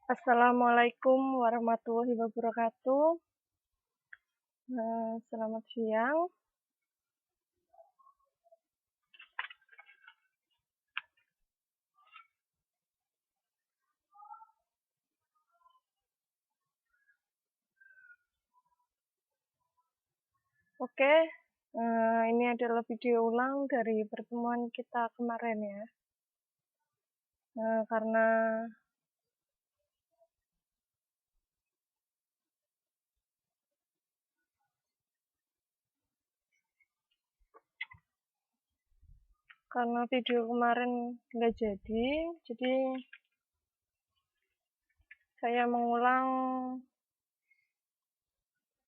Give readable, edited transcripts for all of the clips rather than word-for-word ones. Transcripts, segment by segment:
Assalamualaikum warahmatullahi wabarakatuh. Selamat siang. Oke, ini adalah video ulang dari pertemuan kita kemarin ya. Karena video kemarin nggak jadi saya mengulang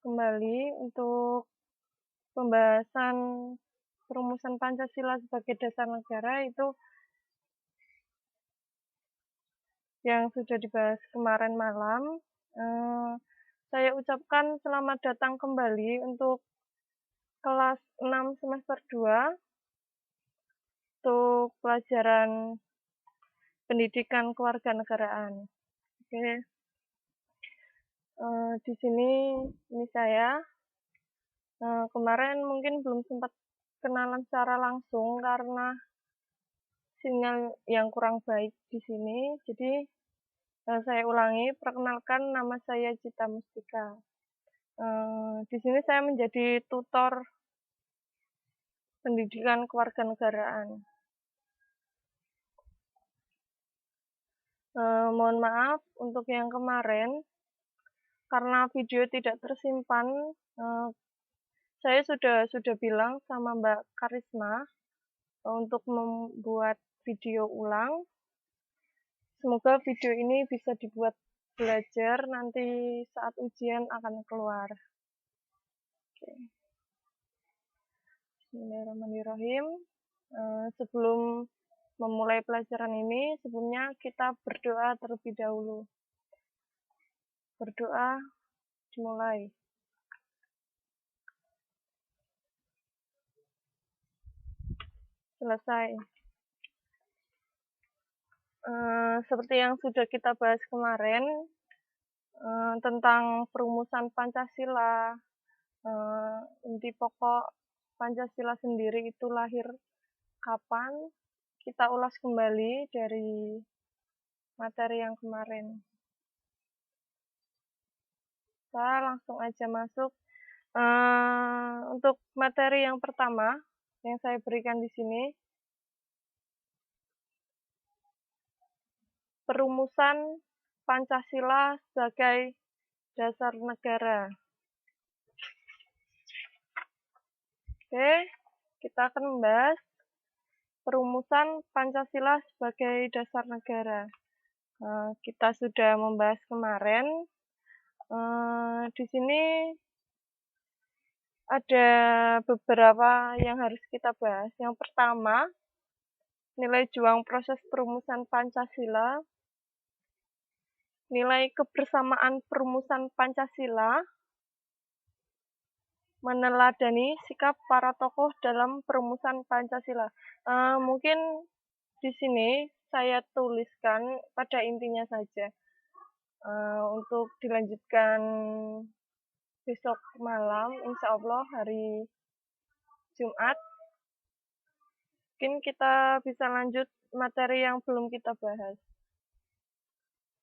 kembali untuk pembahasan perumusan Pancasila sebagai dasar negara itu yang sudah dibahas kemarin malam. Saya ucapkan selamat datang kembali untuk kelas 6 semester 2 untuk pelajaran pendidikan kewarganegaraan. Oke. Di sini ini saya. Kemarin mungkin belum sempat kenalan secara langsung karena sinyal yang kurang baik di sini. Jadi saya ulangi, perkenalkan, nama saya Cita Mustika. Di sini saya menjadi tutor pendidikan kewarganegaraan. Mohon maaf untuk yang kemarin, karena video tidak tersimpan. Saya sudah bilang sama Mbak Karisma untuk membuat video ulang. Semoga video ini bisa dibuat belajar nanti saat ujian akan keluar. Oke. Bismillahirrahmanirrahim. Sebelum memulai pelajaran ini, sebelumnya kita berdoa terlebih dahulu. Berdoa dimulai. Selesai. Seperti yang sudah kita bahas kemarin, tentang perumusan Pancasila, inti pokok Pancasila sendiri itu lahir kapan, kita ulas kembali dari materi yang kemarin. Kita langsung aja masuk. Untuk materi yang pertama yang saya berikan di sini, perumusan Pancasila sebagai dasar negara. Oke, kita akan membahas perumusan Pancasila sebagai dasar negara. Kita sudah membahas kemarin. Di sini ada beberapa yang harus kita bahas. Yang pertama, nilai juang proses perumusan Pancasila, nilai kebersamaan perumusan Pancasila, meneladani sikap para tokoh dalam perumusan Pancasila. Mungkin di sini saya tuliskan pada intinya saja. Untuk dilanjutkan besok malam, insya Allah hari Jumat, mungkin kita bisa lanjut materi yang belum kita bahas.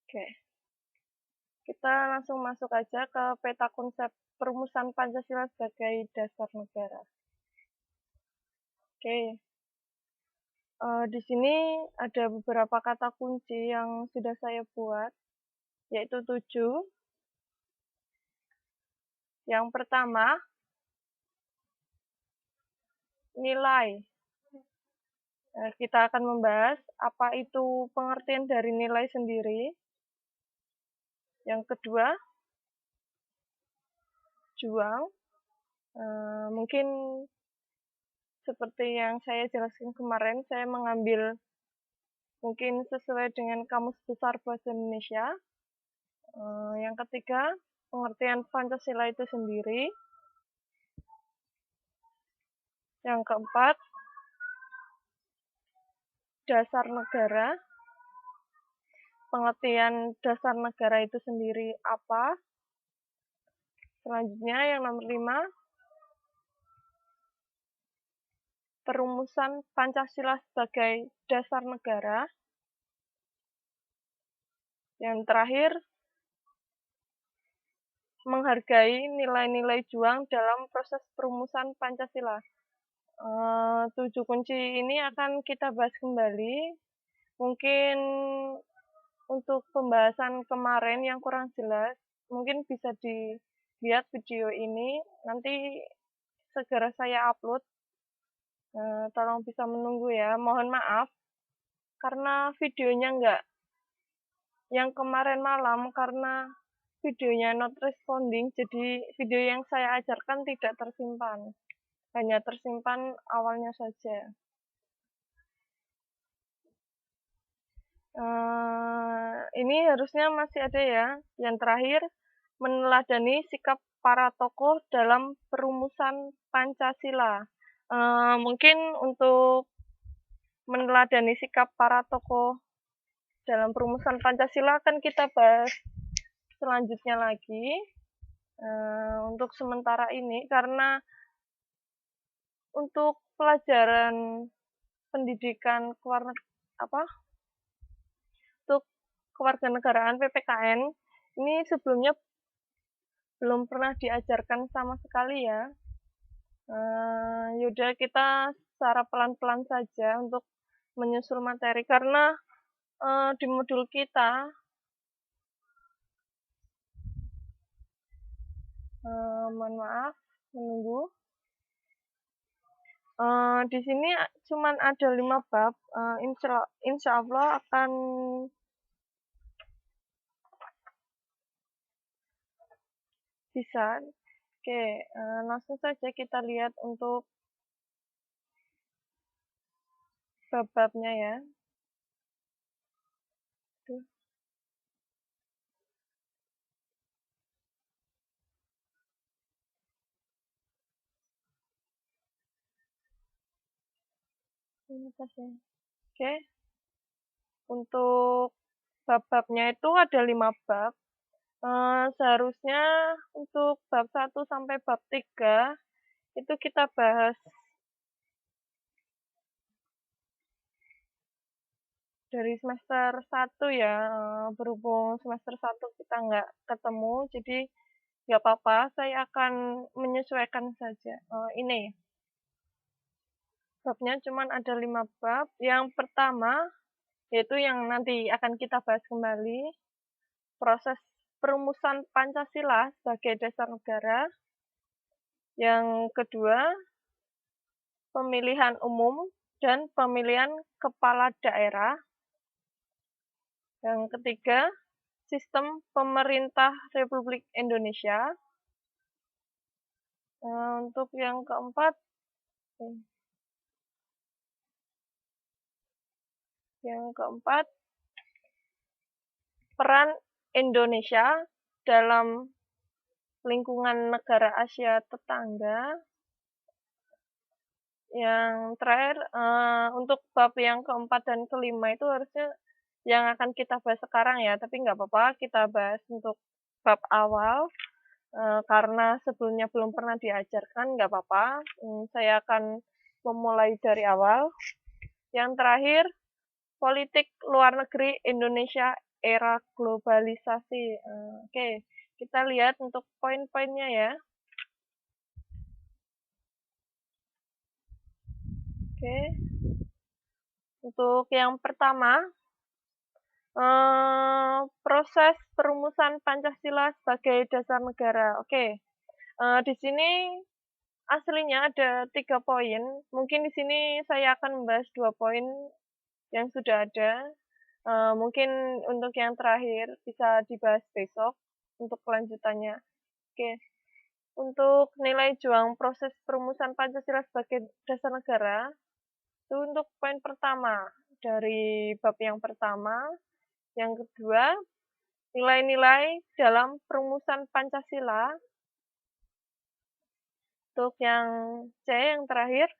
Oke, kita langsung masuk aja ke peta konsep perumusan Pancasila sebagai dasar negara. Oke, di sini ada beberapa kata kunci yang sudah saya buat, yaitu 7. Yang pertama, nilai. Kita akan membahas apa itu pengertian dari nilai sendiri. Yang kedua, berjuang. Mungkin seperti yang saya jelaskan kemarin, saya mengambil mungkin sesuai dengan Kamus Besar Bahasa Indonesia. Yang ketiga, pengertian Pancasila itu sendiri. Yang keempat, dasar negara. Pengertian dasar negara itu sendiri apa? Selanjutnya yang nomor 5, perumusan Pancasila sebagai dasar negara. Yang terakhir, menghargai nilai-nilai juang dalam proses perumusan Pancasila. 7 kunci ini akan kita bahas kembali. Mungkin untuk pembahasan kemarin yang kurang jelas, mungkin bisa dilihat video ini. Nanti segera saya upload. Tolong bisa menunggu ya. Mohon maaf karena videonya enggak yang kemarin malam, karena videonya not responding, jadi video yang saya ajarkan tidak tersimpan, hanya tersimpan awalnya saja. Ini harusnya masih ada ya. Yang terakhir, meneladani sikap para tokoh dalam perumusan Pancasila. Mungkin untuk meneladani sikap para tokoh dalam perumusan Pancasila akan kita bahas selanjutnya lagi. Untuk sementara ini, karena untuk pelajaran pendidikan untuk kewarganegaraan PPKN ini sebelumnya belum pernah diajarkan sama sekali ya. Yaudah, kita secara pelan-pelan saja untuk menyusul materi, karena di modul kita mohon maaf menunggu. Di sini cuman ada 5 bab. Insya Allah akan bisa. Oke, langsung saja kita lihat untuk bab-babnya ya. Oke, untuk bab-babnya itu ada 5 bab. Seharusnya untuk bab 1 sampai bab 3 itu kita bahas dari semester 1 ya. Berhubung semester 1 kita nggak ketemu, jadi nggak apa-apa, saya akan menyesuaikan saja. Ini babnya cuma ada 5 bab. Yang pertama, yaitu yang nanti akan kita bahas kembali, proses perumusan Pancasila sebagai dasar negara. Yang kedua, pemilihan umum dan pemilihan kepala daerah. Yang ketiga, sistem pemerintah Republik Indonesia. Untuk yang keempat, peran Indonesia dalam lingkungan negara Asia tetangga. Yang terakhir, untuk bab yang keempat dan kelima itu harusnya yang akan kita bahas sekarang ya, tapi nggak apa-apa, kita bahas untuk bab awal. Karena sebelumnya belum pernah diajarkan, nggak apa-apa. Saya akan memulai dari awal. Yang terakhir, politik luar negeri Indonesia era globalisasi. Oke, kita lihat untuk poin-poinnya ya. Oke, untuk yang pertama, proses perumusan Pancasila sebagai dasar negara. Oke, di sini aslinya ada 3 poin. Mungkin di sini saya akan membahas 2 poin yang sudah ada. Mungkin untuk yang terakhir bisa dibahas besok untuk kelanjutannya. Oke, Untuk nilai juang proses perumusan Pancasila sebagai dasar negara, itu untuk poin pertama dari bab yang pertama. Yang kedua, nilai-nilai dalam perumusan Pancasila. Untuk yang C, yang terakhir,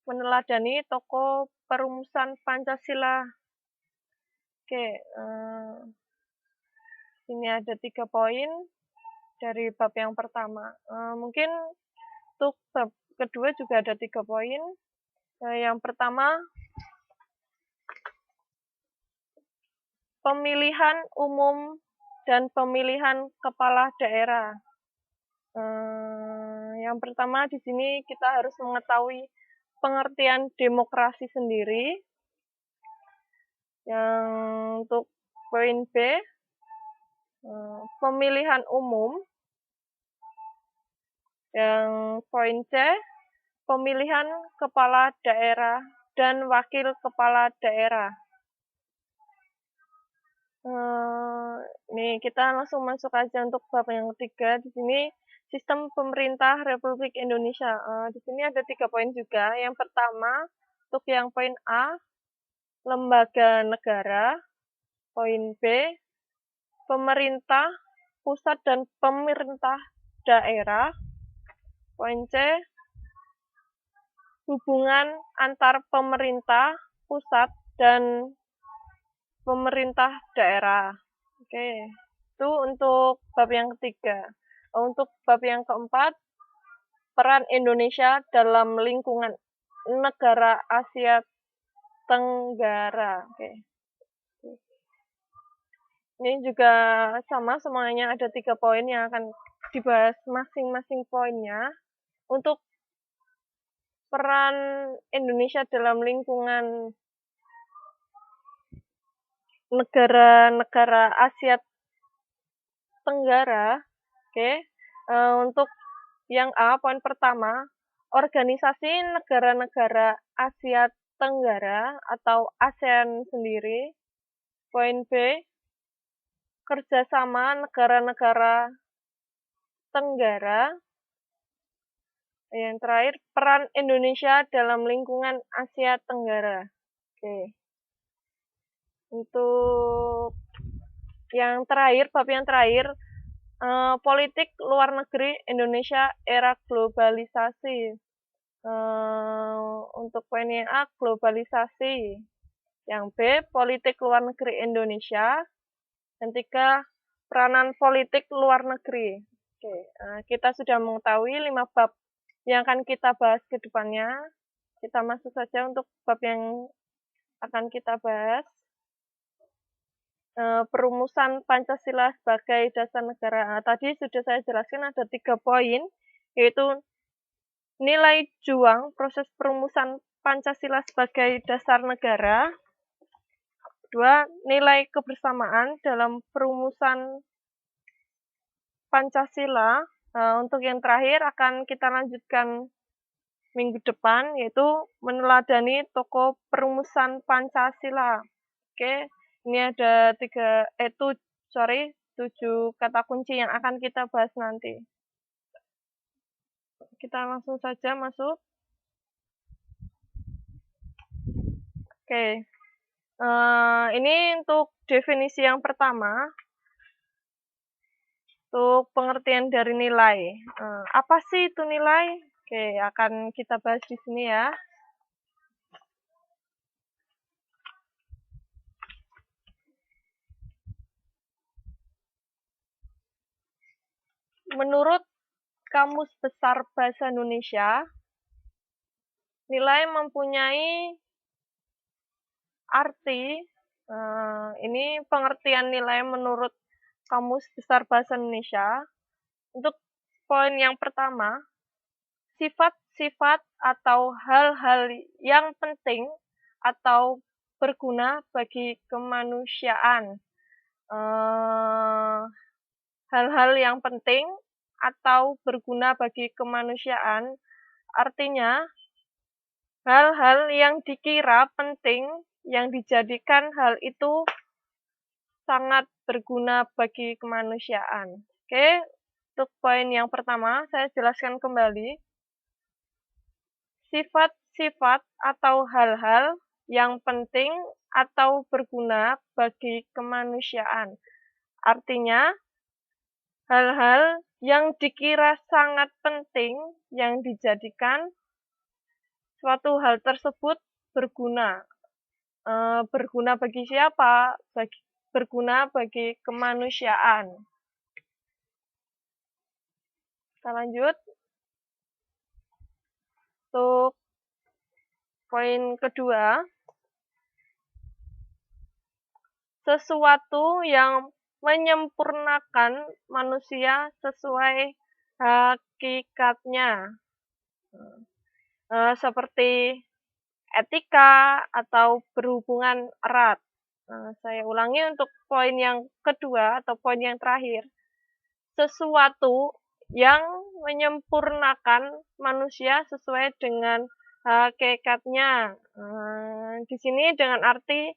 meneladani tokoh perumusan Pancasila. Oke, ini ada 3 poin dari bab yang pertama. Mungkin untuk bab kedua juga ada 3 poin. Yang pertama, pemilihan umum dan pemilihan kepala daerah. Yang pertama di sini kita harus mengetahui pengertian demokrasi sendiri. Yang untuk poin B, pemilihan umum. Yang poin C, pemilihan kepala daerah dan wakil kepala daerah. Nih kita langsung masuk aja untuk bab yang ketiga. Di sini sistem pemerintah Republik Indonesia. Di sini ada 3 poin juga. Yang pertama, untuk yang poin A, lembaga negara. Poin B, pemerintah pusat dan pemerintah daerah. Poin C, hubungan antar pemerintah pusat dan pemerintah daerah. Oke, itu untuk bab yang ketiga. Untuk bab yang keempat, peran Indonesia dalam lingkungan negara Asia Tenggara. Oke. Ini juga sama, semuanya ada 3 poin yang akan dibahas masing-masing poinnya. Untuk peran Indonesia dalam lingkungan negara-negara Asia Tenggara, oke. Untuk yang A, poin pertama, organisasi negara-negara Asia Tenggara atau ASEAN sendiri. Poin B, kerjasama negara-negara Tenggara. Yang terakhir, peran Indonesia dalam lingkungan Asia Tenggara. Oke. Untuk yang terakhir, bab yang terakhir, politik luar negeri Indonesia era globalisasi. Untuk poin yang A, globalisasi. Yang B, politik luar negeri Indonesia. Yang tiga, peranan politik luar negeri. Oke, kita sudah mengetahui 5 bab yang akan kita bahas ke depannya. Kita masuk saja untuk bab yang akan kita bahas. Perumusan Pancasila sebagai dasar negara. Tadi sudah saya jelaskan ada 3 poin, yaitu nilai juang proses perumusan Pancasila sebagai dasar negara. 2, nilai kebersamaan dalam perumusan Pancasila. Untuk yang terakhir akan kita lanjutkan minggu depan, yaitu meneladani tokoh perumusan Pancasila. Oke, ini ada 7 kata kunci yang akan kita bahas nanti. Kita langsung saja masuk. Oke, ini untuk definisi yang pertama, untuk pengertian dari nilai. Apa sih itu nilai? Oke, akan kita bahas di sini ya. Menurut Kamus Besar Bahasa Indonesia, nilai mempunyai arti, ini pengertian nilai menurut Kamus Besar Bahasa Indonesia. Untuk poin yang pertama, sifat-sifat atau hal-hal yang penting atau berguna bagi kemanusiaan. Hal-hal yang penting atau berguna bagi kemanusiaan, artinya hal-hal yang dikira penting, yang dijadikan hal itu sangat berguna bagi kemanusiaan. Oke, Untuk poin yang pertama, saya jelaskan kembali. Sifat-sifat atau hal-hal yang penting atau berguna bagi kemanusiaan. Artinya, hal-hal yang dikira sangat penting yang dijadikan suatu hal tersebut berguna. Berguna bagi siapa? Berguna bagi kemanusiaan. Kita lanjut. Untuk poin kedua, sesuatu yang menyempurnakan manusia sesuai hakikatnya. Seperti etika atau berhubungan erat. Saya ulangi untuk poin yang kedua atau poin yang terakhir. Sesuatu yang menyempurnakan manusia sesuai dengan hakikatnya. Di sini dengan arti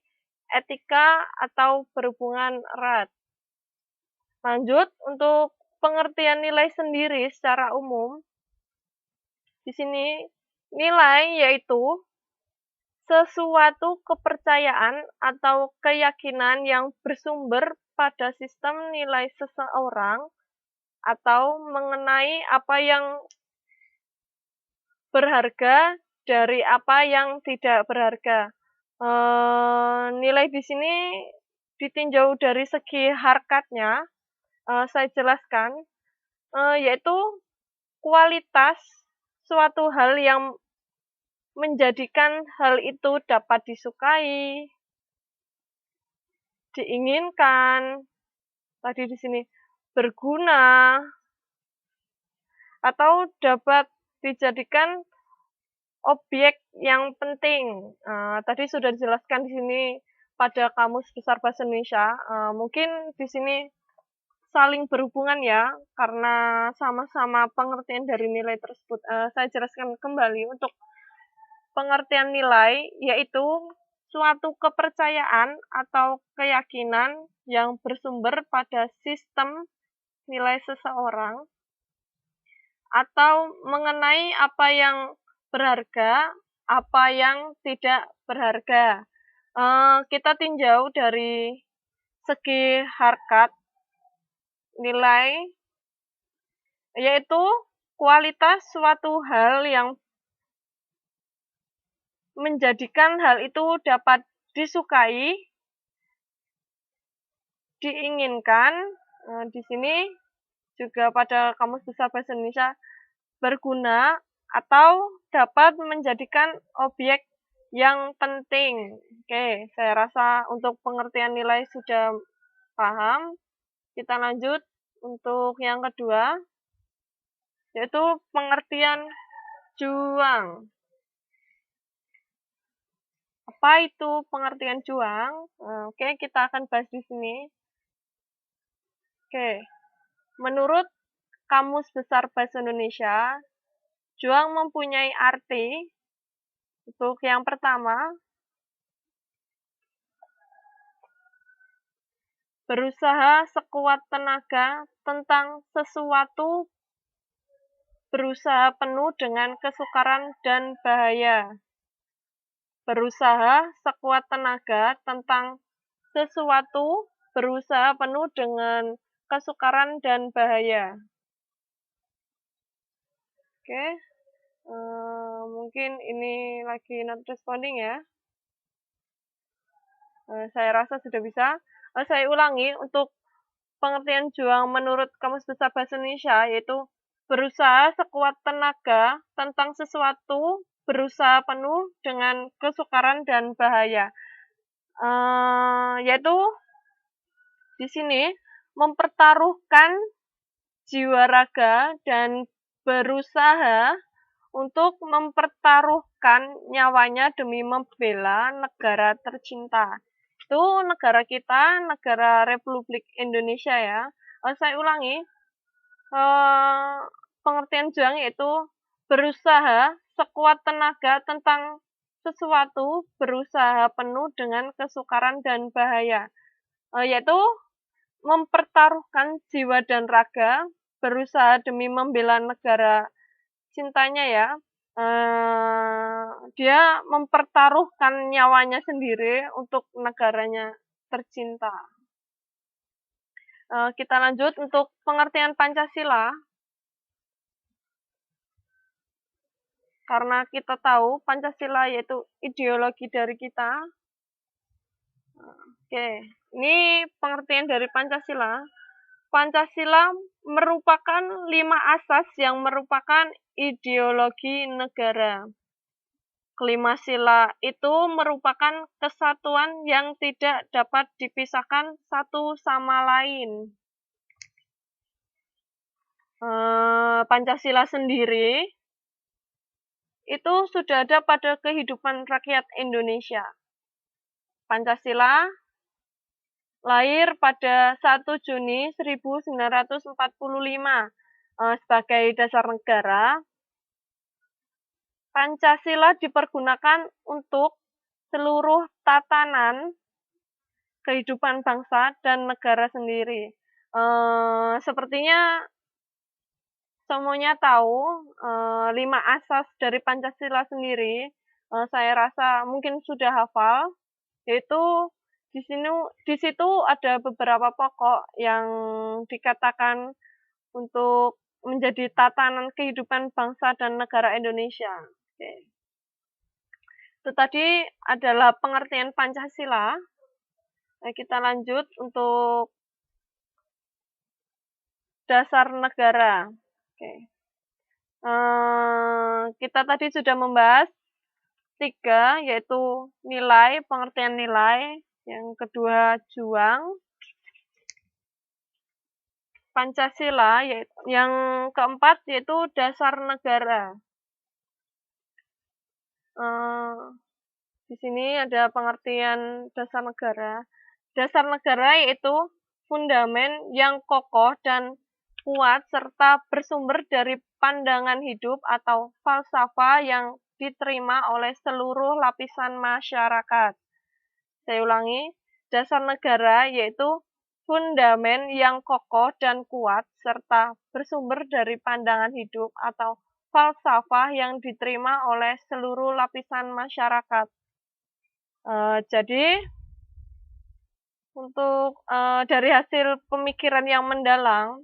etika atau berhubungan erat. Lanjut, untuk pengertian nilai sendiri secara umum, di sini nilai yaitu sesuatu kepercayaan atau keyakinan yang bersumber pada sistem nilai seseorang atau mengenai apa yang berharga dari apa yang tidak berharga. Nilai di sini ditinjau dari segi harkatnya, saya jelaskan, yaitu kualitas suatu hal yang menjadikan hal itu dapat disukai, diinginkan, tadi di sini berguna, atau dapat dijadikan objek yang penting. Tadi sudah dijelaskan di sini pada Kamus Besar Bahasa Indonesia. Mungkin di sini saling berhubungan ya, karena sama-sama pengertian dari nilai tersebut. Saya jelaskan kembali untuk pengertian nilai, yaitu suatu kepercayaan atau keyakinan yang bersumber pada sistem nilai seseorang atau mengenai apa yang berharga, apa yang tidak berharga. Kita tinjau dari segi harkat nilai, yaitu kualitas suatu hal yang menjadikan hal itu dapat disukai, diinginkan. Di sini juga pada Kamus Besar Bahasa Indonesia berguna atau dapat menjadikan objek yang penting. Oke, saya rasa untuk pengertian nilai sudah paham. Kita lanjut untuk yang kedua, yaitu pengertian juang. Apa itu pengertian juang? Oke, kita akan bahas di sini. Oke, menurut Kamus Besar Bahasa Indonesia, juang mempunyai arti. Untuk yang pertama, berusaha sekuat tenaga tentang sesuatu, berusaha penuh dengan kesukaran dan bahaya. Berusaha sekuat tenaga tentang sesuatu, berusaha penuh dengan kesukaran dan bahaya. Oke, mungkin ini lagi not responding ya. Saya rasa sudah bisa. Saya ulangi untuk pengertian juang menurut Kamus Besar Bahasa Indonesia, yaitu berusaha sekuat tenaga tentang sesuatu, berusaha penuh dengan kesukaran dan bahaya. Yaitu di sini mempertaruhkan jiwa raga dan berusaha untuk mempertaruhkan nyawanya demi membela negara tercinta. Itu negara kita, negara Republik Indonesia ya. Saya ulangi, pengertian juang yaitu berusaha sekuat tenaga tentang sesuatu, berusaha penuh dengan kesukaran dan bahaya, yaitu mempertaruhkan jiwa dan raga berusaha demi membela negara cintanya ya. Dia mempertaruhkan nyawanya sendiri untuk negaranya tercinta. Kita lanjut untuk pengertian Pancasila. Karena kita tahu Pancasila yaitu ideologi dari kita. Oke, ini pengertian dari Pancasila. Pancasila merupakan 5 asas yang merupakan ideologi negara. Kelima sila itu merupakan kesatuan yang tidak dapat dipisahkan satu sama lain. Pancasila sendiri itu sudah ada pada kehidupan rakyat Indonesia. Pancasila lahir pada 1 Juni 1945 sebagai dasar negara. Pancasila dipergunakan untuk seluruh tatanan kehidupan bangsa dan negara sendiri. Sepertinya semuanya tahu 5 asas dari Pancasila sendiri. Saya rasa mungkin sudah hafal, yaitu di situ ada beberapa pokok yang dikatakan untuk menjadi tatanan kehidupan bangsa dan negara Indonesia. Oke. Itu tadi adalah pengertian Pancasila. Kita lanjut untuk dasar negara. Oke. Kita tadi sudah membahas 3, yaitu nilai, pengertian nilai. Yang kedua, juang. Pancasila, yang keempat yaitu dasar negara. Di sini ada pengertian dasar negara. Dasar negara yaitu fundamen yang kokoh dan kuat serta bersumber dari pandangan hidup atau falsafah yang diterima oleh seluruh lapisan masyarakat. Saya ulangi, dasar negara yaitu fundamen yang kokoh dan kuat serta bersumber dari pandangan hidup atau falsafah yang diterima oleh seluruh lapisan masyarakat. Jadi untuk dari hasil pemikiran yang mendalam,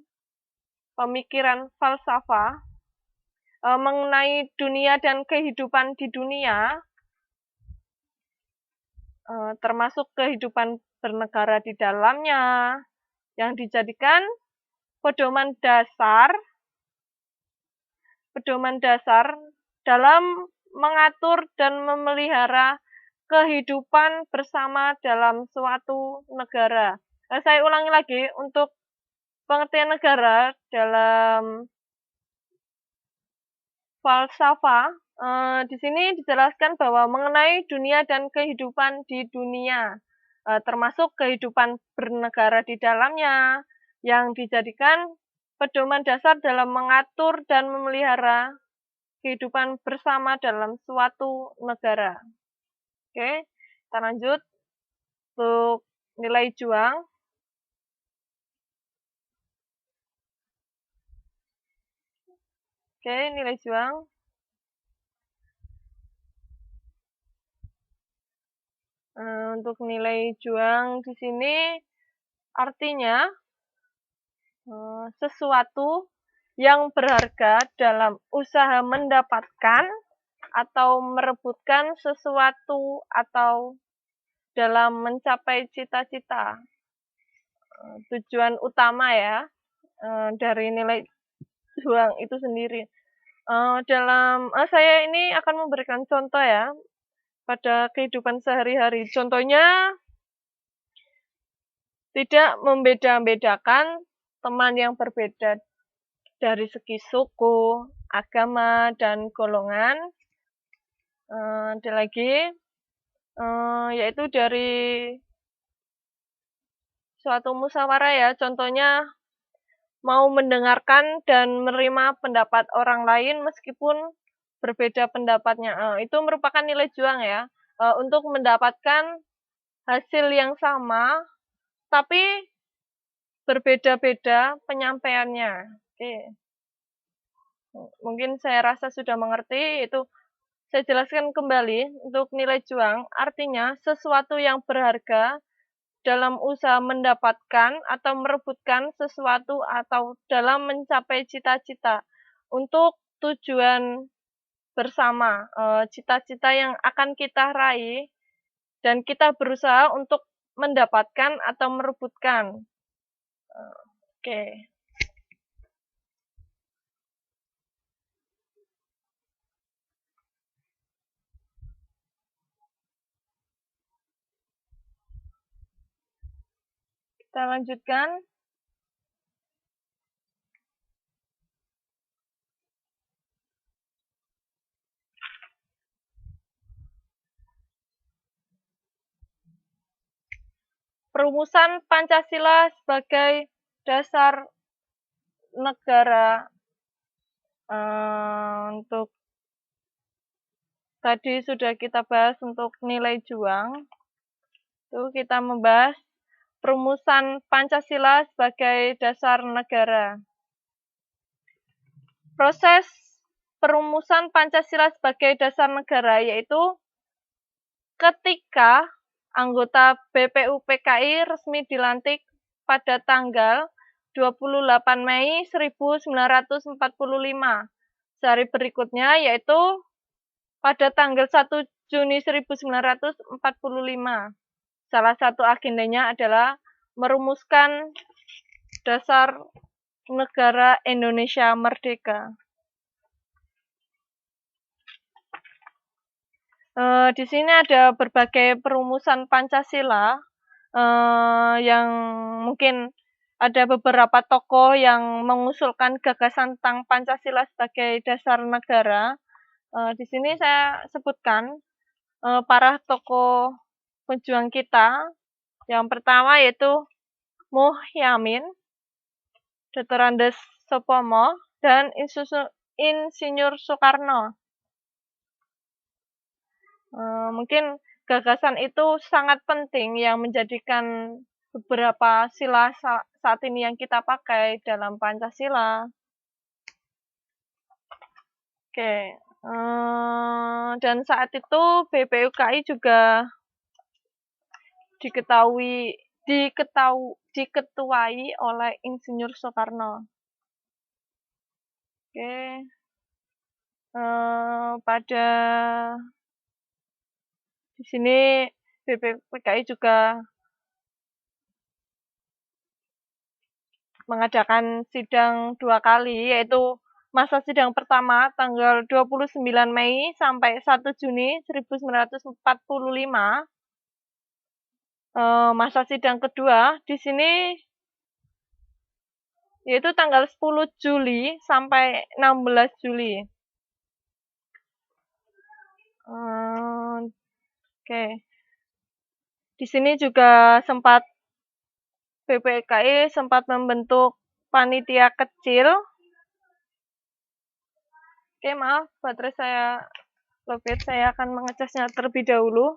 pemikiran falsafah mengenai dunia dan kehidupan di dunia, termasuk kehidupan bernegara di dalamnya, yang dijadikan pedoman dasar dalam mengatur dan memelihara kehidupan bersama dalam suatu negara. Saya ulangi lagi, untuk pengertian negara dalam falsafah, di sini dijelaskan bahwa mengenai dunia dan kehidupan di dunia, termasuk kehidupan bernegara di dalamnya, yang dijadikan pedoman dasar dalam mengatur dan memelihara kehidupan bersama dalam suatu negara. Oke, kita lanjut untuk nilai juang. Oke, nilai juang. Untuk nilai juang di sini artinya sesuatu yang berharga dalam usaha mendapatkan atau merebutkan sesuatu atau dalam mencapai cita-cita. Tujuan utama ya dari nilai juang itu sendiri. Saya ini akan memberikan contoh ya pada kehidupan sehari-hari. Contohnya, tidak membeda-bedakan teman yang berbeda dari segi suku, agama, dan golongan. Ada lagi, yaitu dari suatu musyawarah ya. Contohnya, mau mendengarkan dan menerima pendapat orang lain meskipun berbeda pendapatnya. Itu merupakan nilai juang ya, untuk mendapatkan hasil yang sama, tapi berbeda-beda penyampaiannya. Oke. Mungkin saya rasa sudah mengerti, itu saya jelaskan kembali untuk nilai juang, artinya sesuatu yang berharga dalam usaha mendapatkan atau merebutkan sesuatu atau dalam mencapai cita-cita untuk tujuan bersama, cita-cita yang akan kita raih dan kita berusaha untuk mendapatkan atau merebutkan. Oke. Kita lanjutkan. Perumusan Pancasila sebagai dasar negara. Untuk tadi sudah kita bahas untuk nilai juang. Itu kita membahas perumusan Pancasila sebagai dasar negara. Proses perumusan Pancasila sebagai dasar negara yaitu ketika anggota BPUPKI resmi dilantik pada tanggal 28 Mei 1945. Sehari berikutnya yaitu pada tanggal 1 Juni 1945. Salah satu agendanya adalah merumuskan dasar negara Indonesia merdeka. Di sini ada berbagai perumusan Pancasila yang mungkin ada beberapa tokoh yang mengusulkan gagasan tentang Pancasila sebagai dasar negara. Di sini saya sebutkan para tokoh pejuang kita. Yang pertama yaitu Muhyamin, Dr. Andes Sopomo, dan Insinyur Soekarno. Mungkin gagasan itu sangat penting yang menjadikan beberapa sila saat ini yang kita pakai dalam Pancasila. Oke, dan saat itu BPUKI juga diketuai oleh Insinyur Soekarno. Oke, pada di sini BPUPKI juga mengadakan sidang 2 kali, yaitu masa sidang pertama tanggal 29 Mei sampai 1 Juni 1945. Masa sidang kedua di sini yaitu tanggal 10 Juli sampai 16 Juli. Oke. Di sini juga BPUPKI sempat membentuk panitia kecil. Oke, maaf, baterai saya lowbat, saya akan mengecasnya terlebih dahulu.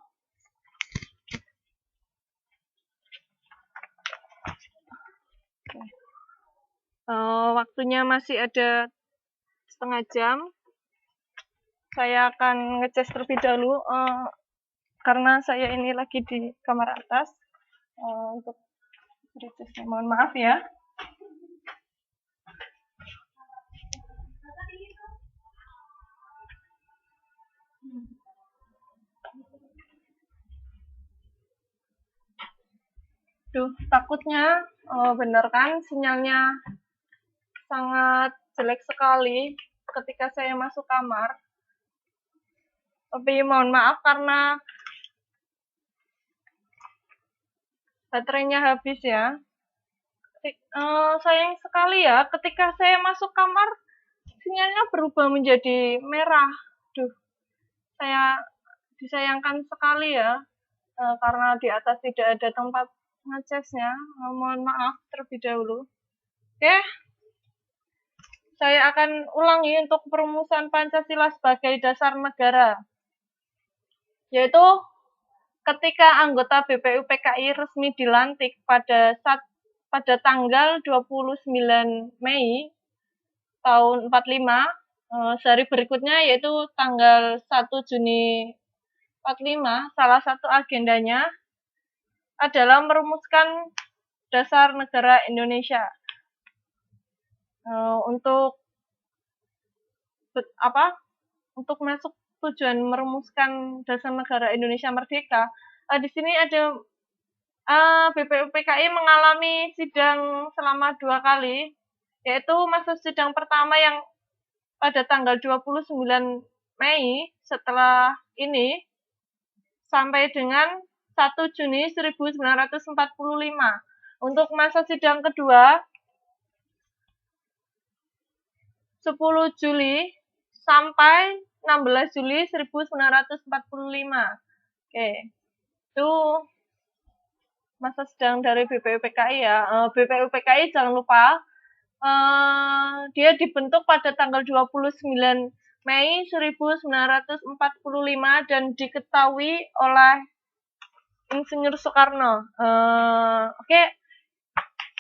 Oke. Waktunya masih ada setengah jam. Saya akan ngecas terlebih dahulu karena saya ini lagi di kamar atas untuk recasnya. Mohon maaf ya. Duh, takutnya bener kan sinyalnya sangat jelek sekali ketika saya masuk kamar. Tapi mohon maaf karena baterainya habis ya. Sayang sekali ya, ketika saya masuk kamar sinyalnya berubah menjadi merah. Duh, saya disayangkan sekali ya, karena di atas tidak ada tempat ngecasnya. Mohon maaf terlebih dahulu. Oke, saya akan ulangi untuk perumusan Pancasila sebagai dasar negara, yaitu ketika anggota BPUPKI resmi dilantik pada tanggal 29 Mei tahun 45. Sehari berikutnya yaitu tanggal 1 Juni 45, salah satu agendanya adalah merumuskan dasar negara Indonesia. Untuk masuk tujuan merumuskan dasar negara Indonesia merdeka, di sini ada BPUPKI mengalami sidang selama 2 kali, yaitu masa sidang pertama yang pada tanggal 29 Mei setelah ini sampai dengan 1 Juni 1945. Untuk masa sidang kedua 10 Juli sampai 16 Juli 1945. Oke, itu masa sidang dari BPUPKI ya. BPUPKI jangan lupa dia dibentuk pada tanggal 29 Mei 1945 dan diketahui oleh Insinyur Soekarno. Oke,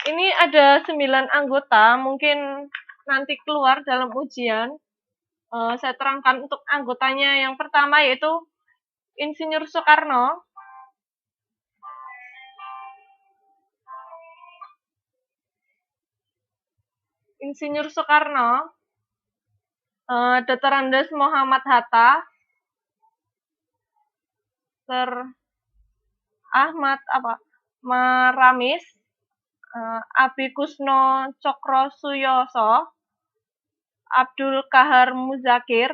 ini ada 9 anggota, mungkin nanti keluar dalam ujian. Saya terangkan untuk anggotanya. Yang pertama yaitu Insinyur Soekarno. Insinyur Soekarno, Dr. Andes Muhammad Hatta, Dr. Ahmad Maramis, Abi Kusno Cokro Suyoso, Abdul Kahar Muzakir,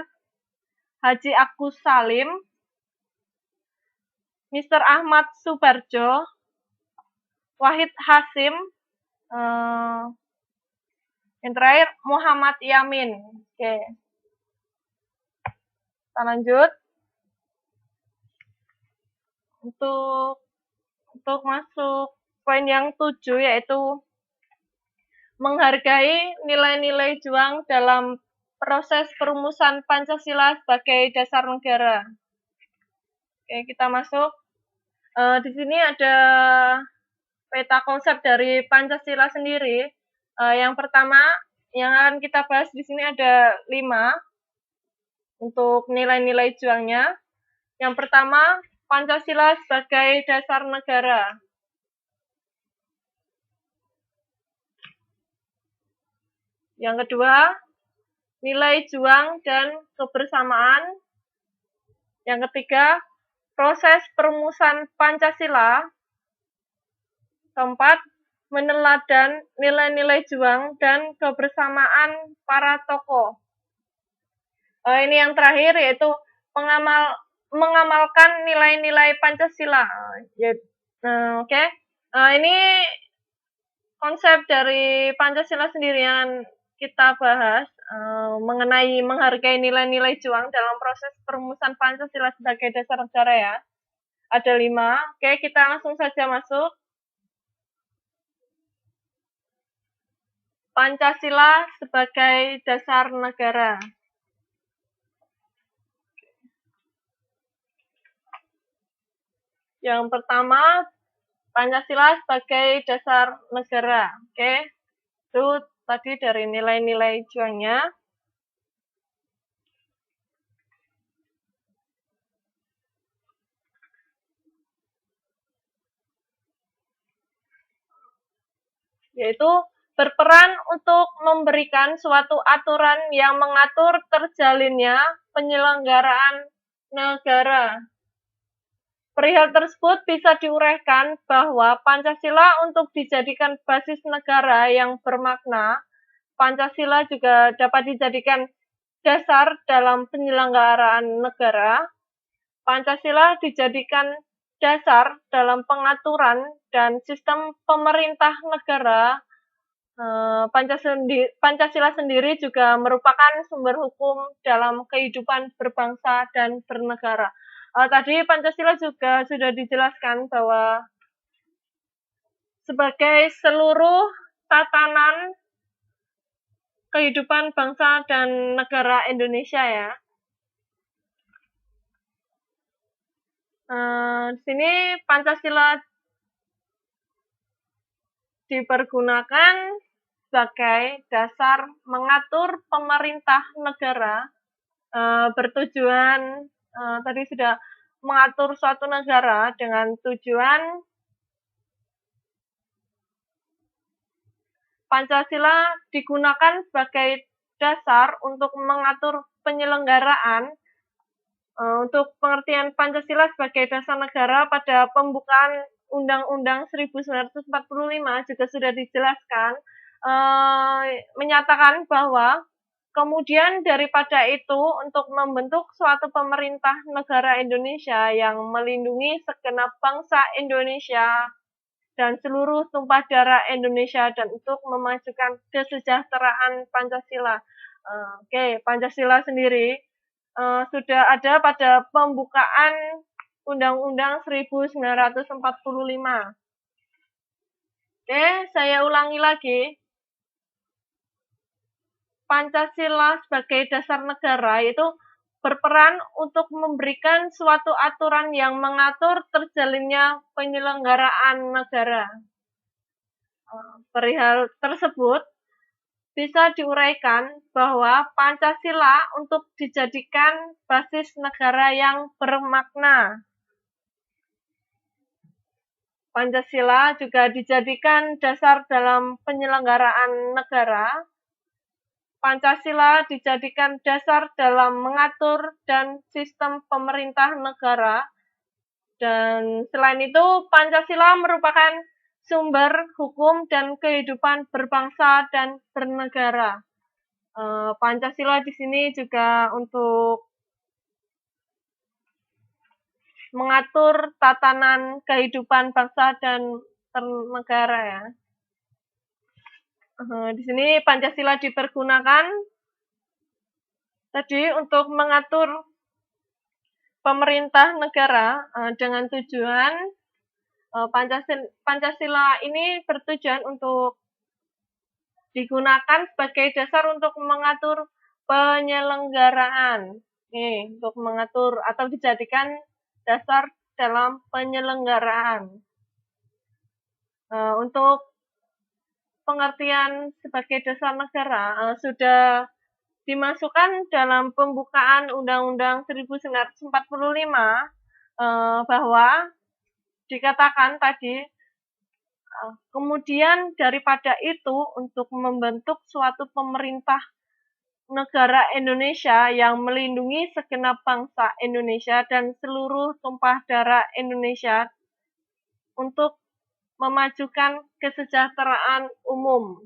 Haji Agus Salim, Mr. Ahmad Subarjo, Wahid Hasim, yang terakhir Muhammad Yamin. Oke, kita lanjut. Untuk masuk poin yang 7 yaitu menghargai nilai-nilai juang dalam proses perumusan Pancasila sebagai dasar negara. Oke, kita masuk. Di sini ada peta konsep dari Pancasila sendiri. Yang pertama yang akan kita bahas di sini ada 5 untuk nilai-nilai juangnya. Yang pertama, Pancasila sebagai dasar negara. Yang kedua, nilai juang dan kebersamaan. Yang ketiga, proses perumusan Pancasila. Keempat, meneladan nilai-nilai juang dan kebersamaan para tokoh. Ini yang terakhir yaitu mengamalkan nilai-nilai Pancasila. Oke. Ini konsep dari Pancasila sendiri yang kita bahas mengenai menghargai nilai-nilai juang dalam proses perumusan Pancasila sebagai dasar negara ya. Ada 5. Oke, kita langsung saja masuk. Pancasila sebagai dasar negara. Yang pertama, Pancasila sebagai dasar negara. Oke, itu tadi dari nilai-nilai juangnya. Yaitu berperan untuk memberikan suatu aturan yang mengatur terjalinnya penyelenggaraan negara. Perihal tersebut bisa diuraikan bahwa Pancasila untuk dijadikan basis negara yang bermakna, Pancasila juga dapat dijadikan dasar dalam penyelenggaraan negara. Pancasila dijadikan dasar dalam pengaturan dan sistem pemerintah negara. Pancasila sendiri juga merupakan sumber hukum dalam kehidupan berbangsa dan bernegara. Tadi Pancasila juga sudah dijelaskan bahwa sebagai seluruh tatanan kehidupan bangsa dan negara Indonesia ya. Di sini Pancasila dipergunakan sebagai dasar mengatur pemerintah negara, bertujuan tadi sudah mengatur suatu negara dengan tujuan Pancasila digunakan sebagai dasar untuk mengatur penyelenggaraan. Untuk pengertian Pancasila sebagai dasar negara pada pembukaan Undang-Undang 1945 juga sudah dijelaskan, menyatakan bahwa kemudian daripada itu untuk membentuk suatu pemerintah negara Indonesia yang melindungi segenap bangsa Indonesia dan seluruh tumpah darah Indonesia dan untuk memajukan kesejahteraan Pancasila. Pancasila sendiri sudah ada pada pembukaan Undang-Undang 1945. Saya ulangi lagi. Pancasila sebagai dasar negara itu berperan untuk memberikan suatu aturan yang mengatur terjalinnya penyelenggaraan negara. Perihal tersebut, bisa diuraikan bahwa Pancasila untuk dijadikan basis negara yang bermakna. Pancasila juga dijadikan dasar dalam penyelenggaraan negara. Pancasila dijadikan dasar dalam mengatur dan sistem pemerintah negara. Dan selain itu, Pancasila merupakan sumber hukum dan kehidupan berbangsa dan bernegara. Pancasila di sini juga untuk mengatur tatanan kehidupan bangsa dan bernegara ya. Di sini Pancasila dipergunakan tadi untuk mengatur pemerintah negara dengan tujuan Pancasila ini bertujuan untuk digunakan sebagai dasar untuk mengatur penyelenggaraan. Untuk mengatur atau dijadikan dasar dalam penyelenggaraan. Untuk pengertian sebagai dasar negara sudah dimasukkan dalam pembukaan Undang-Undang 1945 bahwa dikatakan tadi kemudian daripada itu untuk membentuk suatu pemerintah negara Indonesia yang melindungi segenap bangsa Indonesia dan seluruh tumpah darah Indonesia untuk memajukan kesejahteraan umum.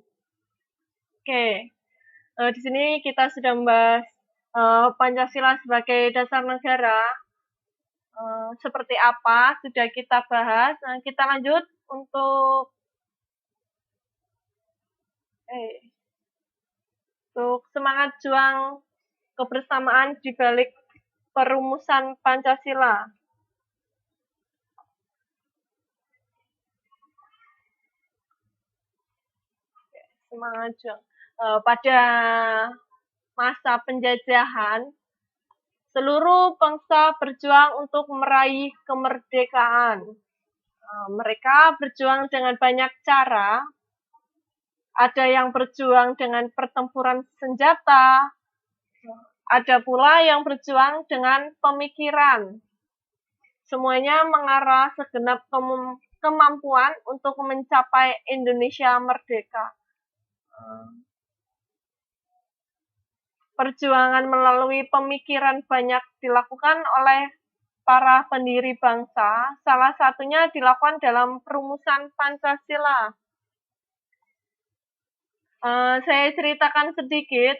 Di sini kita sudah membahas Pancasila sebagai dasar negara. Seperti apa sudah kita bahas. Kita lanjut untuk semangat juang kebersamaan di balik perumusan Pancasila. Semangat juang. Pada masa penjajahan, seluruh bangsa berjuang untuk meraih kemerdekaan. Mereka berjuang dengan banyak cara. Ada yang berjuang dengan pertempuran senjata, ada pula yang berjuang dengan pemikiran. Semuanya mengarah segenap kemampuan untuk mencapai Indonesia merdeka. Perjuangan melalui pemikiran banyak dilakukan oleh para pendiri bangsa, salah satunya dilakukan dalam perumusan Pancasila. Saya ceritakan sedikit,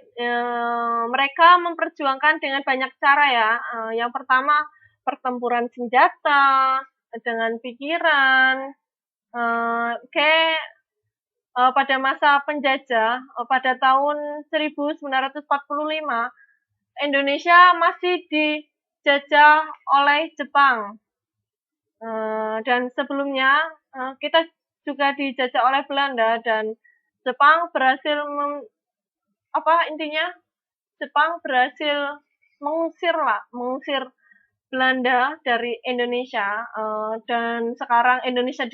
mereka memperjuangkan dengan banyak cara ya. Yang pertama, pertempuran senjata, dengan pikiran, pada masa penjajah, pada tahun 1945, Indonesia masih dijajah oleh Jepang. Dan sebelumnya, kita juga dijajah oleh Belanda, dan Jepang berhasil Jepang berhasil mengusir Belanda dari Indonesia, dan sekarang Indonesia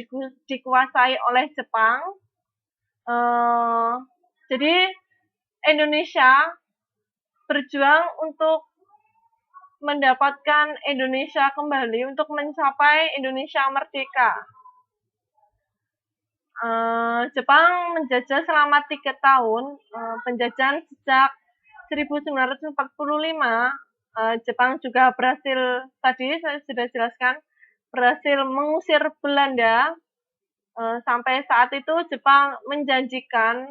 dikuasai oleh Jepang. Jadi Indonesia berjuang untuk mendapatkan Indonesia kembali, untuk mencapai Indonesia merdeka. Jepang menjajah selama 3 tahun, penjajahan sejak 1945. Jepang juga berhasil, tadi saya sudah jelaskan, berhasil mengusir Belanda. Sampai saat itu Jepang menjanjikan,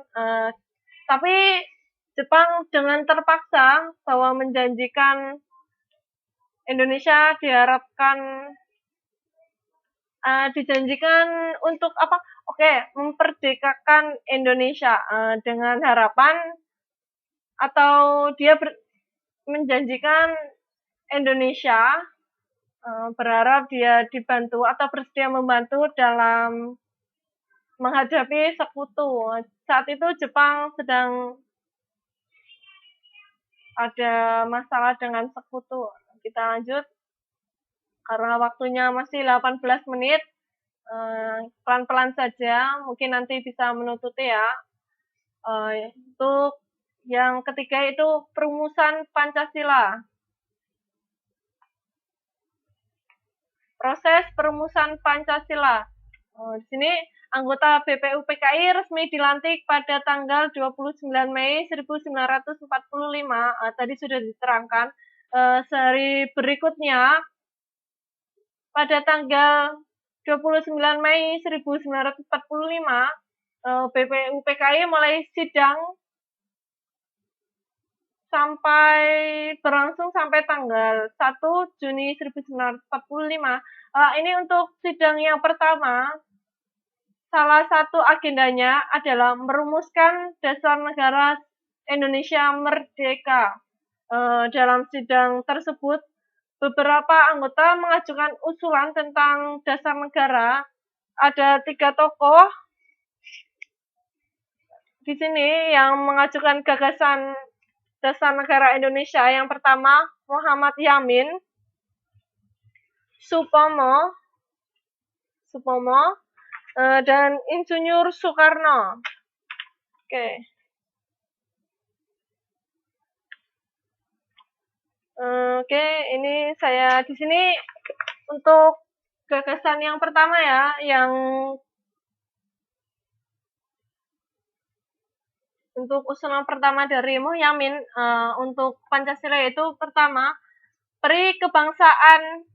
tapi Jepang dengan terpaksa bahwa menjanjikan Indonesia dijanjikan untuk apa? Memperdekakan Indonesia, dengan harapan atau dia menjanjikan Indonesia, berharap dia dibantu atau bersedia membantu dalam menghadapi sekutu. Saat itu Jepang sedang ada masalah dengan sekutu. Kita lanjut, karena waktunya masih 18 menit. Pelan-pelan saja, mungkin nanti bisa menututi ya. Untuk yang ketiga itu perumusan Pancasila. Proses perumusan Pancasila. Di sini anggota BPUPKI resmi dilantik pada tanggal 29 Mei 1945. Tadi sudah diterangkan. Sehari berikutnya, pada tanggal 29 Mei 1945, BPUPKI mulai sidang sampai berlangsung sampai tanggal 1 Juni 1945. Ini untuk sidang yang pertama, salah satu agendanya adalah merumuskan dasar negara Indonesia merdeka. Dalam sidang tersebut, beberapa anggota mengajukan usulan tentang dasar negara. Ada 3 tokoh di sini yang mengajukan gagasan dasar negara Indonesia. Yang pertama, Muhammad Yamin, Supomo, dan Insinyur Soekarno. Oke, ini saya di sini untuk gagasan yang pertama ya, yang untuk usulan pertama dari Muhyamin untuk Pancasila yaitu pertama, peri kebangsaan,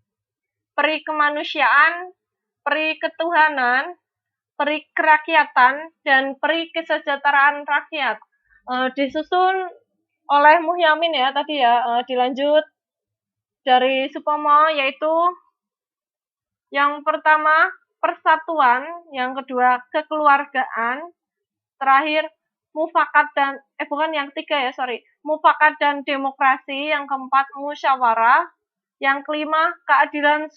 peri kemanusiaan, peri ketuhanan, peri kerakyatan, dan peri kesejahteraan rakyat. Disusun oleh Muhyamin ya tadi ya, dilanjut dari Supomo, yaitu yang pertama persatuan, yang kedua kekeluargaan, terakhir mufakat dan mufakat dan demokrasi, yang keempat musyawarah, yang kelima keadilan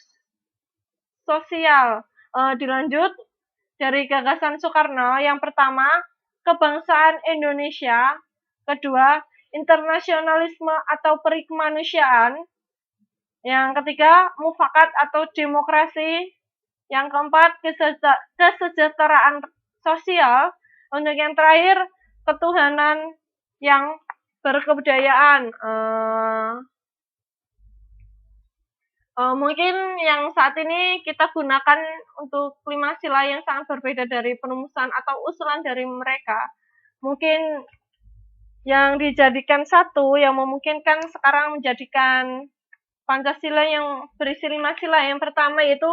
sosial. Dilanjut dari gagasan Soekarno, yang pertama kebangsaan Indonesia, kedua internasionalisme atau peri kemanusiaan, yang ketiga mufakat atau demokrasi, yang keempat kesejahteraan sosial, untuk yang terakhir ketuhanan yang berkebudayaan. Mungkin yang saat ini kita gunakan untuk 5 sila yang sangat berbeda dari perumusan atau usulan dari mereka. Mungkin yang dijadikan satu, yang memungkinkan sekarang menjadikan Pancasila yang berisi 5 sila. Yang pertama yaitu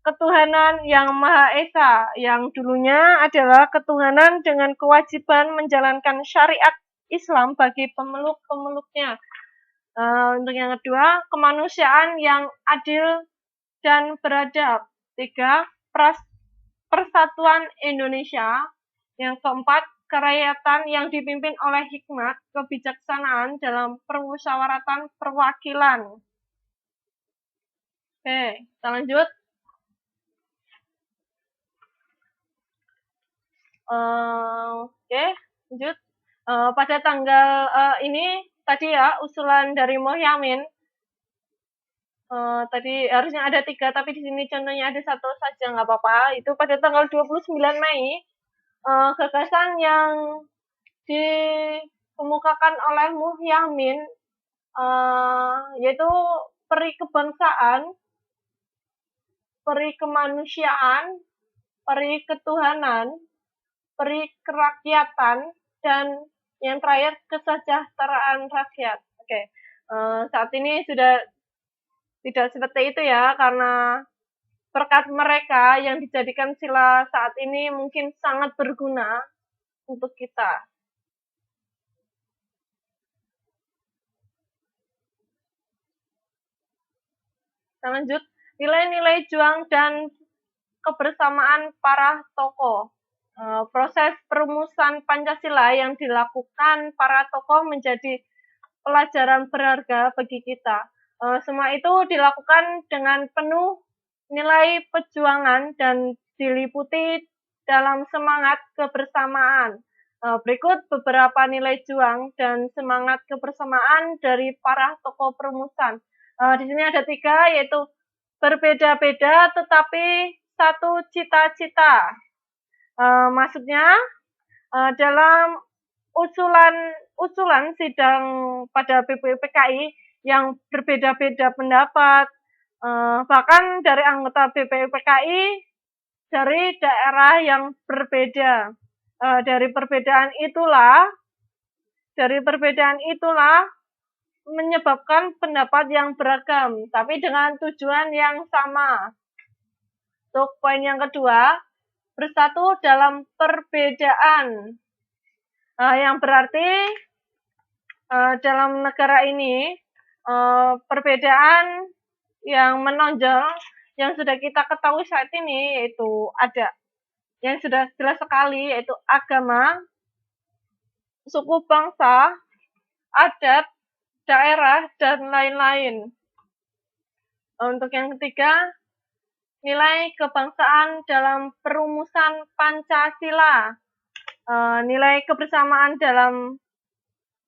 ketuhanan yang Maha Esa, yang dulunya adalah ketuhanan dengan kewajiban menjalankan syariat Islam bagi pemeluk-pemeluknya. Untuk yang kedua, kemanusiaan yang adil dan beradab. 3, persatuan Indonesia. Yang keempat, kerakyatan yang dipimpin oleh hikmat, kebijaksanaan dalam permusyawaratan perwakilan. Oke, kita lanjut. Lanjut. Pada tanggal ini tadi ya usulan dari Muhyamin. Tadi harusnya ada 3, tapi di sini contohnya ada 1 saja, nggak apa-apa. Itu pada tanggal 29 Mei, gagasan yang dikemukakan oleh Muhyamin, yaitu peri kebangsaan, peri kemanusiaan, peri ketuhanan, peri kerakyatan, dan yang terakhir kesejahteraan rakyat. Oke, saat ini sudah tidak seperti itu ya, karena berkat mereka yang dijadikan sila saat ini mungkin sangat berguna untuk kita. Kita lanjut, nilai-nilai juang dan kebersamaan para tokoh. Proses perumusan Pancasila yang dilakukan para tokoh menjadi pelajaran berharga bagi kita. Semua itu dilakukan dengan penuh nilai perjuangan dan diliputi dalam semangat kebersamaan. Berikut beberapa nilai juang dan semangat kebersamaan dari para tokoh perumusan. Di sini ada 3, yaitu berbeda-beda tetapi satu cita-cita. Maksudnya dalam usulan sidang pada BPUPKI yang berbeda-beda pendapat, bahkan dari anggota BPUPKI dari daerah yang berbeda. Dari perbedaan itulah menyebabkan pendapat yang beragam, tapi dengan tujuan yang sama. Untuk poin yang kedua, bersatu dalam perbedaan. Yang berarti dalam negara ini perbedaan yang menonjol yang sudah kita ketahui saat ini yaitu ada yang sudah jelas sekali, yaitu agama, suku bangsa, adat, daerah, dan lain-lain. Untuk yang ketiga, nilai kebangsaan dalam perumusan Pancasila. Nilai kebersamaan dalam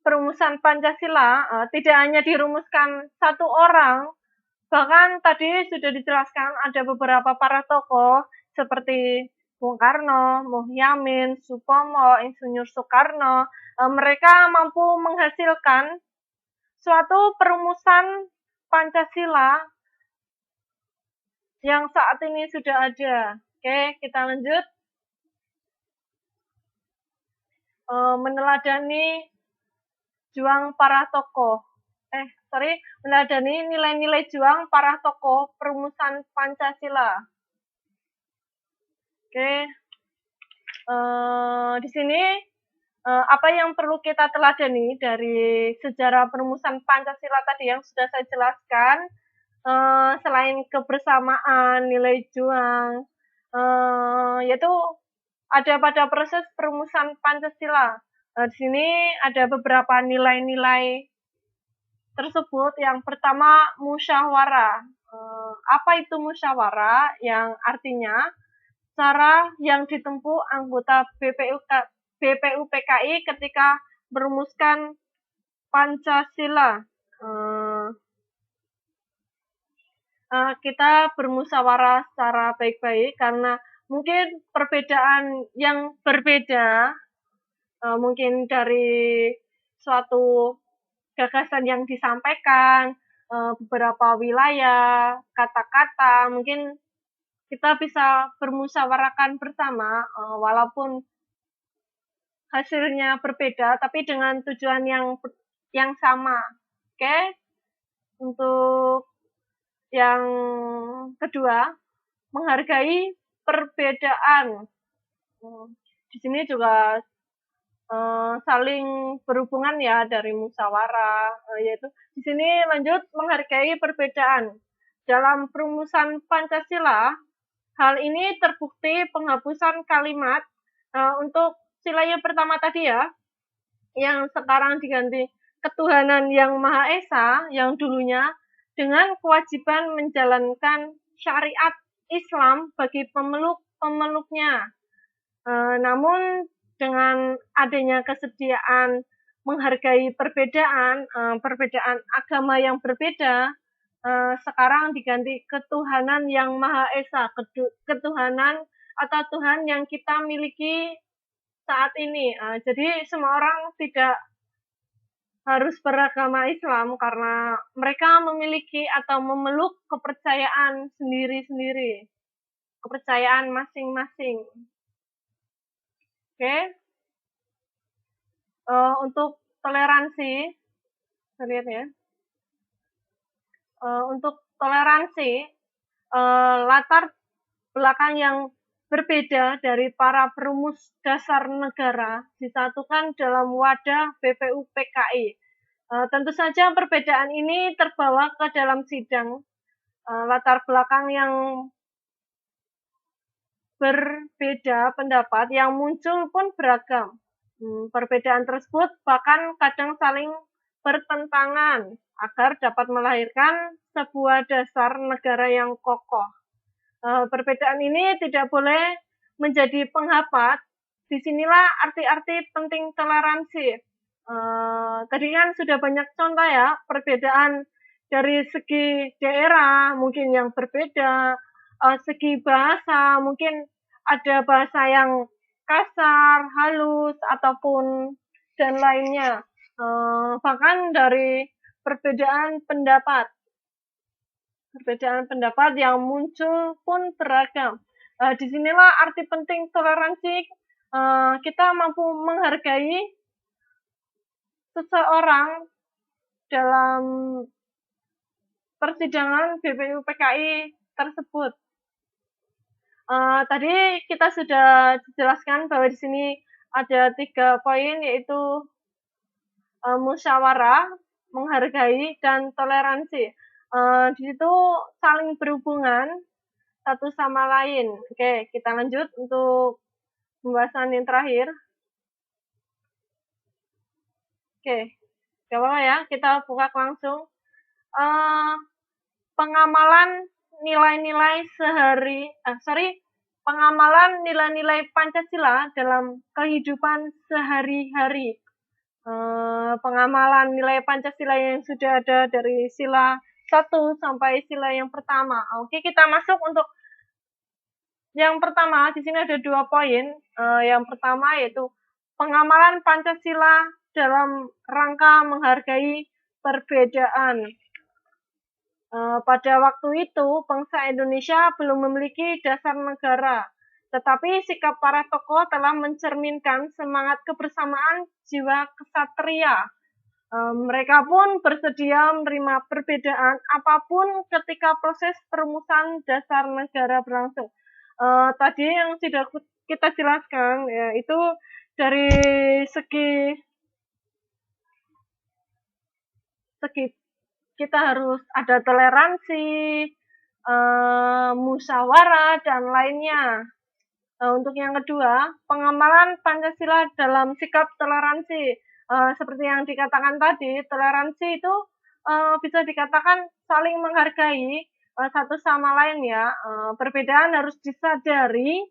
perumusan Pancasila tidak hanya dirumuskan satu orang, bahkan tadi sudah dijelaskan ada beberapa para tokoh seperti Bung Karno, Muhyamin, Supomo, Insinyur Soekarno. Mereka mampu menghasilkan suatu perumusan Pancasila yang saat ini sudah ada. Oke, kita lanjut. Meneladani juang para tokoh. Meneladani nilai-nilai juang para tokoh perumusan Pancasila. Oke, di sini apa yang perlu kita teladani dari sejarah perumusan Pancasila tadi yang sudah saya jelaskan, selain kebersamaan, nilai juang, yaitu ada pada proses perumusan Pancasila. Di sini ada beberapa nilai-nilai tersebut. Yang pertama, musyawarah. Apa itu musyawarah? Yang artinya cara yang ditempuh anggota BPUPKI ketika merumuskan Pancasila. Kita bermusyawarah secara baik-baik karena mungkin perbedaan yang berbeda, mungkin dari suatu gagasan yang disampaikan, beberapa wilayah, kata-kata, mungkin kita bisa bermusyawarahkan bersama, walaupun hasilnya berbeda, tapi dengan tujuan yang sama. Oke, untuk yang kedua, menghargai perbedaan. Di sini juga saling berhubungan ya dari musyawarah, yaitu di sini lanjut menghargai perbedaan. Dalam perumusan Pancasila, hal ini terbukti penghapusan kalimat untuk sila yang pertama tadi ya, yang sekarang diganti ketuhanan yang Maha Esa, yang dulunya dengan kewajiban menjalankan syariat Islam bagi pemeluknya. Namun dengan adanya kesediaan menghargai perbedaan agama yang berbeda, sekarang diganti ketuhanan yang Maha Esa, ketuhanan atau Tuhan yang kita miliki saat ini. Jadi semua orang tidak harus beragama Islam karena mereka memiliki atau memeluk kepercayaan sendiri-sendiri, kepercayaan masing-masing. Oke, untuk toleransi, kita lihat ya. Untuk toleransi, latar belakang yang berbeda dari para perumus dasar negara disatukan dalam wadah BPUPKI. Tentu saja perbedaan ini terbawa ke dalam sidang. Latar belakang yang berbeda pendapat yang muncul pun beragam. Perbedaan tersebut bahkan kadang saling bertentangan agar dapat melahirkan sebuah dasar negara yang kokoh. Perbedaan ini tidak boleh menjadi penghambat. Disinilah arti-arti penting toleransi. Tadi kan sudah banyak contoh ya, perbedaan dari segi daerah mungkin yang berbeda, segi bahasa mungkin ada bahasa yang kasar, halus, ataupun dan lainnya. Bahkan dari perbedaan pendapat yang muncul pun beragam. Disinilah arti penting toleransi. Kita mampu menghargai seseorang dalam persidangan BPUPKI tersebut. Tadi kita sudah jelaskan bahwa di sini ada 3 poin, yaitu musyawarah, menghargai, dan toleransi. Di situ saling berhubungan satu sama lain. Oke, kita lanjut untuk pembahasan yang terakhir. Oke, gak apa-apa ya, kita buka langsung. Pengamalan nilai-nilai pengamalan nilai-nilai Pancasila dalam kehidupan sehari-hari. Pengamalan nilai Pancasila yang sudah ada dari sila 1 sampai sila yang pertama. Oke, kita masuk untuk yang pertama. Di sini ada 2 poin. Yang pertama yaitu pengamalan Pancasila dalam rangka menghargai perbedaan. Pada waktu itu, bangsa Indonesia belum memiliki dasar negara, tetapi sikap para tokoh telah mencerminkan semangat kebersamaan jiwa kesatria. Mereka pun bersedia menerima perbedaan apapun ketika proses perumusan dasar negara berlangsung. Tadi yang sudah kita jelaskan, yaitu dari segi kita harus ada toleransi, musyawarah, dan lainnya. Untuk yang kedua, pengamalan Pancasila dalam sikap toleransi. Seperti yang dikatakan tadi, toleransi itu bisa dikatakan saling menghargai satu sama lain ya. Perbedaan harus disadari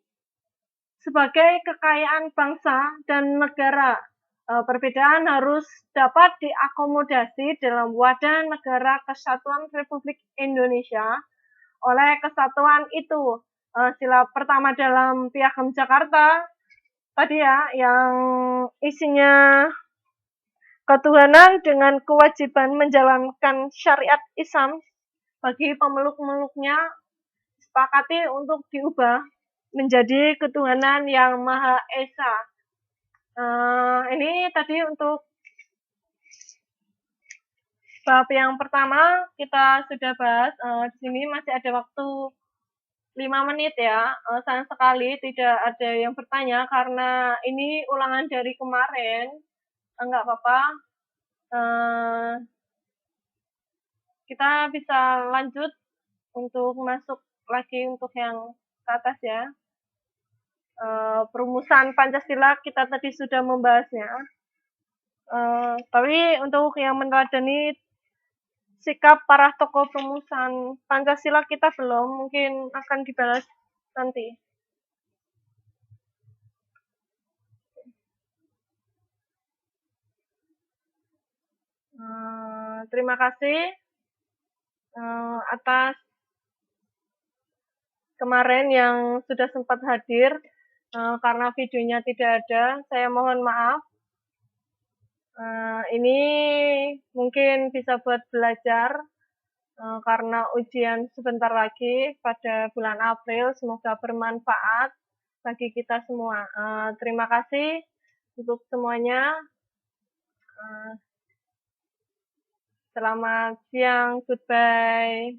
sebagai kekayaan bangsa dan negara. Perbedaan harus dapat diakomodasi dalam wadah negara Kesatuan Republik Indonesia. Oleh kesatuan itu, sila pertama dalam Piagam Jakarta tadi ya, yang isinya ketuhanan dengan kewajiban menjalankan syariat Islam bagi pemeluk-pemeluknya, sepakati untuk diubah menjadi ketuhanan yang Maha Esa. Ini tadi untuk bab yang pertama kita sudah bahas. Di sini masih ada waktu 5 menit ya. Sayang sekali tidak ada yang bertanya karena ini ulangan dari kemarin. Enggak apa-apa. Kita bisa lanjut untuk masuk lagi untuk yang ke atas ya. Perumusan Pancasila kita tadi sudah membahasnya. Tapi untuk yang meneladani sikap para tokoh perumusan Pancasila kita belum, mungkin akan dibahas nanti. Terima kasih atas kemarin yang sudah sempat hadir. Karena videonya tidak ada, saya mohon maaf. Ini mungkin bisa buat belajar, karena ujian sebentar lagi pada bulan April, semoga bermanfaat bagi kita semua. Terima kasih untuk semuanya. Selamat siang, goodbye.